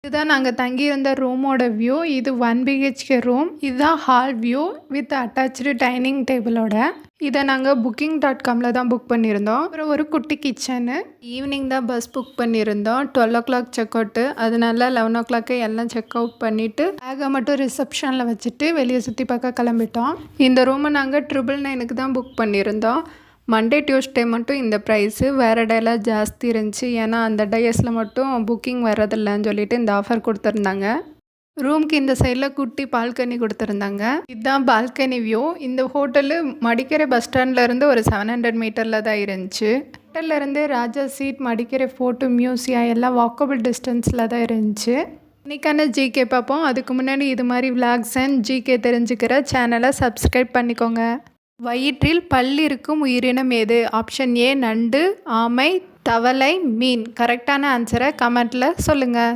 இதுதான் நாங்கள் தங்கியிருந்த ரூமோட வியூ. இது 1 பிஹெச்கே ரூம். இதுதான் hall view with attach dining டேபிளோட. இதை நாங்கள் booking.comல தான் புக் பண்ணியிருந்தோம். அப்புறம் ஒரு குட்டி கிச்சனு. ஈவினிங் தான் பஸ் புக் பண்ணியிருந்தோம். 12 o'clock செக் அவுட்டு. அதனால 11 o'clock எல்லாம் செக் அவுட் பண்ணிவிட்டு பேக்கை மட்டும் ரிசப்ஷனில் வச்சுட்டு வெளியே சுற்றி பார்க்க கிளம்பிட்டோம். இந்த ரூமை நாங்கள் 999 தான் புக் பண்ணியிருந்தோம். மண்டே டியூஸ்டே மட்டும் இந்த ப்ரைஸு, வேறு டேலாம் ஜாஸ்தி இருந்துச்சு. ஏன்னா அந்த டேஸில் மட்டும் புக்கிங் வர்றதில்லன்னு சொல்லிட்டு இந்த ஆஃபர் கொடுத்துருந்தாங்க. ரூம்க்கு இந்த சைடில் குட்டி பால்கனி கொடுத்துருந்தாங்க. இதுதான் பால்கனி வியூ. இந்த ஹோட்டலு மடிக்கரை பஸ் ஸ்டாண்ட்லேருந்து ஒரு 700 மீட்டரில் தான் இருந்துச்சு. ஹோட்டல்லேருந்து ராஜா சீட், மடிக்கரை ஃபோர்ட்டு, மியூசியம் எல்லாம் வாக்கபிள் டிஸ்டன்ஸில் தான் இருந்துச்சு. இன்றைக்கான ஜிகே பார்ப்போம். அதுக்கு முன்னாடி இது மாதிரி விளாக்ஸ் அண்ட் ஜிகே தெரிஞ்சுக்கிற சேனலை சப்ஸ்கிரைப் பண்ணிக்கோங்க. வயிற்றில் பல் இருக்கும் உயிரினம் எது? ஆப்ஷன் ஏ நண்டு, ஆமை, தவளை, மீன். கரெக்டான ஆன்சரை கமெண்ட்டில் சொல்லுங்கள்.